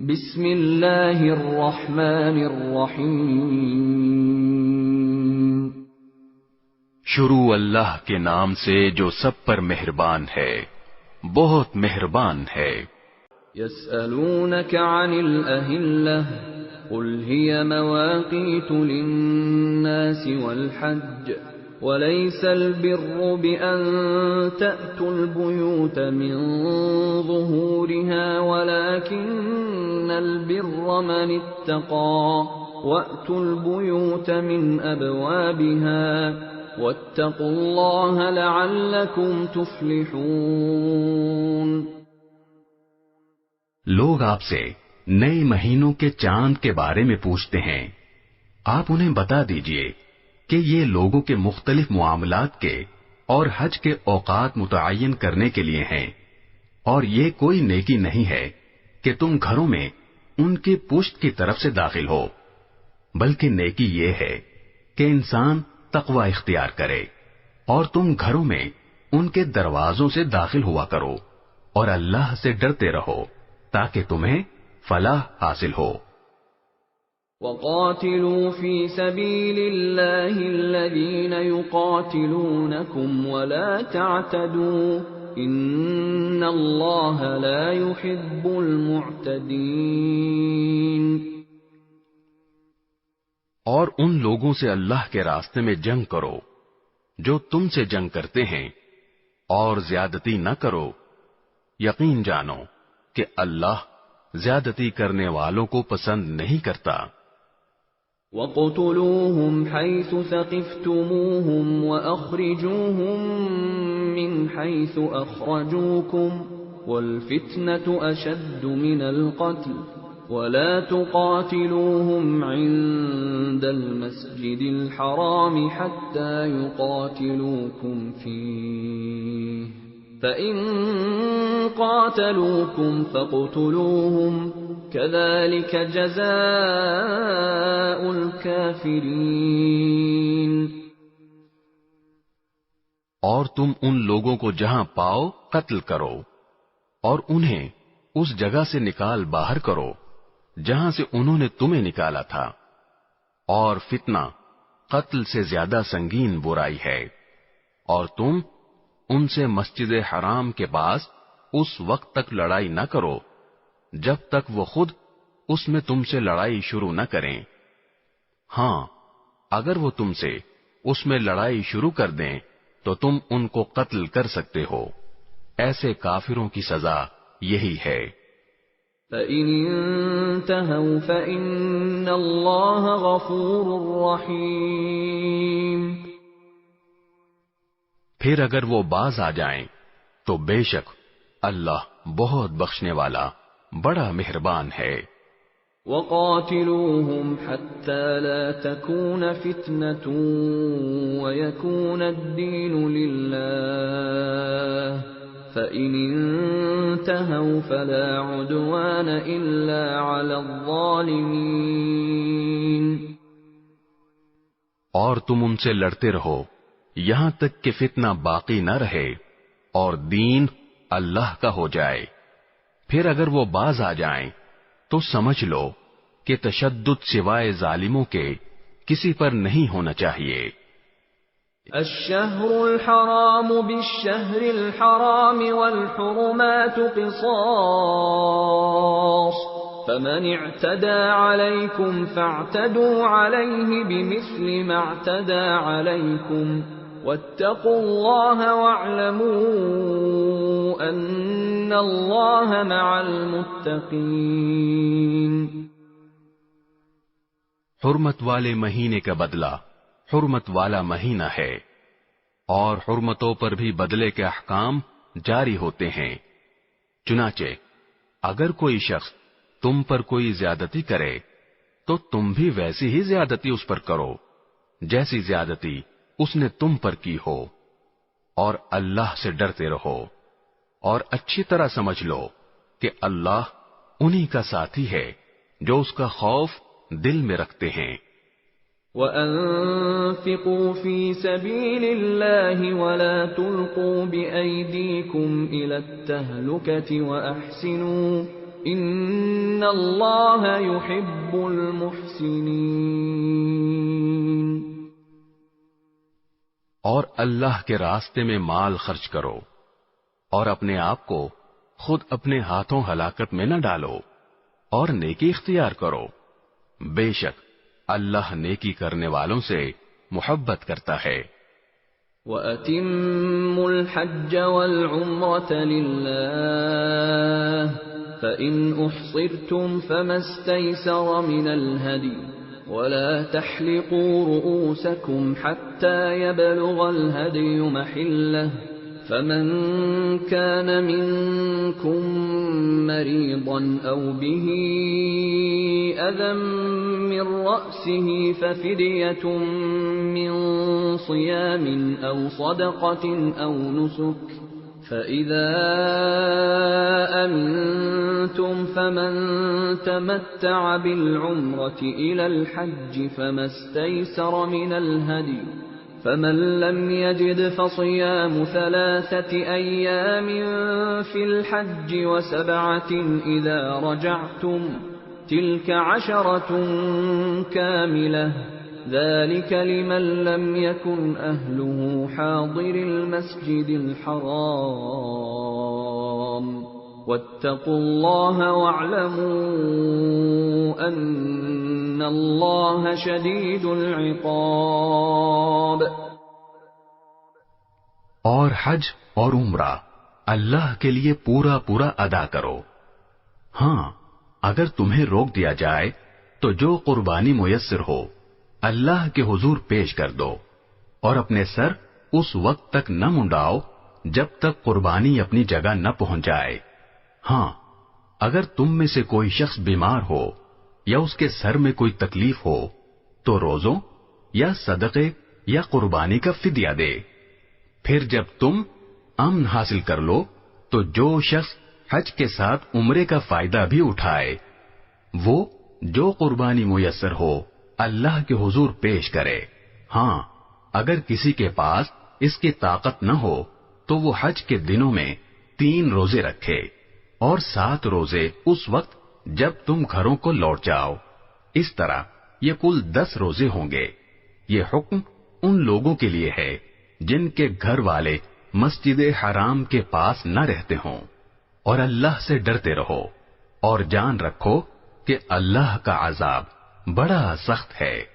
بسم اللہ الرحمن الرحیم شروع اللہ کے نام سے جو سب پر مہربان ہے، بہت مہربان ہے۔ یسألونک عن الأہلة قل هي مواقیت للناس والحج وليس البر بأن تأتوا البيوت من ظهورها ولكن البر من اتقى وأتوا البيوت من أبوابها واتقوا الله لعلكم تفلحون۔ لوگ آپ سے نئے مہینوں کے چاند کے بارے میں پوچھتے ہیں، آپ انہیں بتا دیجئے کہ یہ لوگوں کے مختلف معاملات کے اور حج کے اوقات متعین کرنے کے لیے ہیں، اور یہ کوئی نیکی نہیں ہے کہ تم گھروں میں ان کی پشت کی طرف سے داخل ہو، بلکہ نیکی یہ ہے کہ انسان تقوی اختیار کرے، اور تم گھروں میں ان کے دروازوں سے داخل ہوا کرو، اور اللہ سے ڈرتے رہو تاکہ تمہیں فلاح حاصل ہو۔ وَقَاتِلُوا فِي سَبِيلِ اللَّهِ الَّذِينَ يُقَاتِلُونَكُمْ وَلَا تَعْتَدُوا إِنَّ اللَّهَ لَا يُحِبُّ الْمُعْتَدِينَ۔ اور ان لوگوں سے اللہ کے راستے میں جنگ کرو جو تم سے جنگ کرتے ہیں، اور زیادتی نہ کرو، یقین جانو کہ اللہ زیادتی کرنے والوں کو پسند نہیں کرتا۔ وَاقْتُلُوهُمْ حَيْثُ ثَقِفْتُمُوهُمْ وَأَخْرِجُوهُمْ مِنْ حَيْثُ أَخْرَجُوكُمْ وَالْفِتْنَةُ أَشَدُّ مِنَ الْقَتْلِ وَلَا تُقَاتِلُوهُمْ عِندَ الْمَسْجِدِ الْحَرَامِ حَتَّى يُقَاتِلُوكُمْ فِيهِ فَإِن قَاتَلُوكُمْ فَاقْتُلُوهُمْ كَذَلِكَ جَزَاءُ الْكَافِرِينَ۔ اور تم ان لوگوں کو جہاں پاؤ قتل کرو، اور انہیں اس جگہ سے نکال باہر کرو جہاں سے انہوں نے تمہیں نکالا تھا، اور فتنہ قتل سے زیادہ سنگین برائی ہے، اور تم ان سے مسجد حرام کے پاس اس وقت تک لڑائی نہ کرو جب تک وہ خود اس میں تم سے لڑائی شروع نہ کریں۔ ہاں، اگر وہ تم سے اس میں لڑائی شروع کر دیں تو تم ان کو قتل کر سکتے ہو، ایسے کافروں کی سزا یہی ہے۔ فَإِنِ انتهوا فَإِنَّ اللَّهَ غَفُورٌ رَّحِيمٌ۔ پھر اگر وہ باز آ جائیں تو بے شک اللہ بہت بخشنے والا بڑا مہربان ہے۔ وَقَاتِلُوهُمْ حَتَّى لَا تَكُونَ فِتْنَةٌ وَيَكُونَ الدِّينُ لِلَّهِ فَإِنِ انتهوا فَلَا عُدْوَانَ إِلَّا عَلَى الظَّالِمِينَ۔ اور تم ان سے لڑتے رہو یہاں تک کہ فتنہ باقی نہ رہے اور دین اللہ کا ہو جائے۔ پھر اگر وہ باز آ جائیں تو سمجھ لو کہ تشدد سوائے ظالموں کے کسی پر نہیں ہونا چاہیے۔ الشہر الحرام بالشہر الحرام والحرمات قصاص فمن اعتدى عليكم فاعتدوا عليه بمثل ما اعتدى عليكم واتقوا الله واعلموا ان الله مع المتقين۔ حرمت والے مہینے کا بدلہ حرمت والا مہینہ ہے، اور حرمتوں پر بھی بدلے کے احکام جاری ہوتے ہیں۔ چنانچہ اگر کوئی شخص تم پر کوئی زیادتی کرے تو تم بھی ویسی ہی زیادتی اس پر کرو جیسی زیادتی اس نے تم پر کی ہو، اور اللہ سے ڈرتے رہو، اور اچھی طرح سمجھ لو کہ اللہ انہی کا ساتھی ہے جو اس کا خوف دل میں رکھتے ہیں۔ وَأَنفِقُوا فِي سَبِيلِ اللَّهِ وَلَا تُلْقُوا بِأَيْدِيكُمْ إِلَى التَّهْلُكَةِ وَأَحْسِنُوا ان اللہ یحب المحسنین۔ اور اللہ کے راستے میں مال خرچ کرو اور اپنے آپ کو خود اپنے ہاتھوں ہلاکت میں نہ ڈالو اور نیکی اختیار کرو، بے شک اللہ نیکی کرنے والوں سے محبت کرتا ہے۔ وَأَتِمُّوا الْحَجَّ وَالْعُمْرَةَ لِلَّهِ فَإِنْ أُحْصِرْتُمْ فَمَا اسْتَيْسَرَ مِنَ الْهَدْيِ وَلَا تَحْلِقُوا رُؤُوسَكُمْ حَتَّى يَبْلُغَ الْهَدْيُ مَحِلَّهُ فَمَنْ كَانَ مِنْكُمْ مَرِيضًا أَوْ بِهِ أَذًى مِّن رَّأْسِهِ فَفِدْيَةٌ مِّن صِيَامٍ أَوْ صَدَقَةٍ أَوْ نُسُكٍ فَإِذَا أَمِنْتُمْ فَمَنْ تَمَتَّعَ بِالْعُمْرَةِ إِلَى الْحَجِّ فَمَا اسْتَيْسَرَ مِنَ الْهَدْيِ فَمَنْ لَمْ يَجِدْ فَصِيَامُ 3 أَيَّامٍ فِي الْحَجِّ و7 إِذَا رَجَعْتُمْ تِلْكَ 10 كَامِلَةٌ ذَلِكَ لِمَنْ لَمْ يَكُنْ أَهْلُهُ حَاضِرِ الْمَسْجِدِ الْحَرَامِ وَاتَّقُوا اللَّهَ وَاعْلَمُوا أَنَّ اللَّهَ شَدِيدُ الْعِقَابِ۔ اور حج اور عمرہ اللہ کے لیے پورا پورا ادا کرو۔ ہاں، اگر تمہیں روک دیا جائے تو جو قربانی میسر ہو اللہ کے حضور پیش کر دو، اور اپنے سر اس وقت تک نہ منڈاؤ جب تک قربانی اپنی جگہ نہ پہنچ جائے۔ ہاں، اگر تم میں سے کوئی شخص بیمار ہو یا اس کے سر میں کوئی تکلیف ہو تو روزوں یا صدقے یا قربانی کا فدیہ دے۔ پھر جب تم امن حاصل کر لو تو جو شخص حج کے ساتھ عمرے کا فائدہ بھی اٹھائے وہ جو قربانی میسر ہو اللہ کے حضور پیش کرے۔ ہاں، اگر کسی کے پاس اس کی طاقت نہ ہو تو وہ حج کے دنوں میں 3 روزے رکھے اور 7 روزے اس وقت جب تم گھروں کو لوٹ جاؤ۔ اس طرح یہ کل 10 روزے ہوں گے۔ یہ حکم ان لوگوں کے لیے ہے جن کے گھر والے مسجد حرام کے پاس نہ رہتے ہوں، اور اللہ سے ڈرتے رہو اور جان رکھو کہ اللہ کا عذاب بڑا سخت ہے۔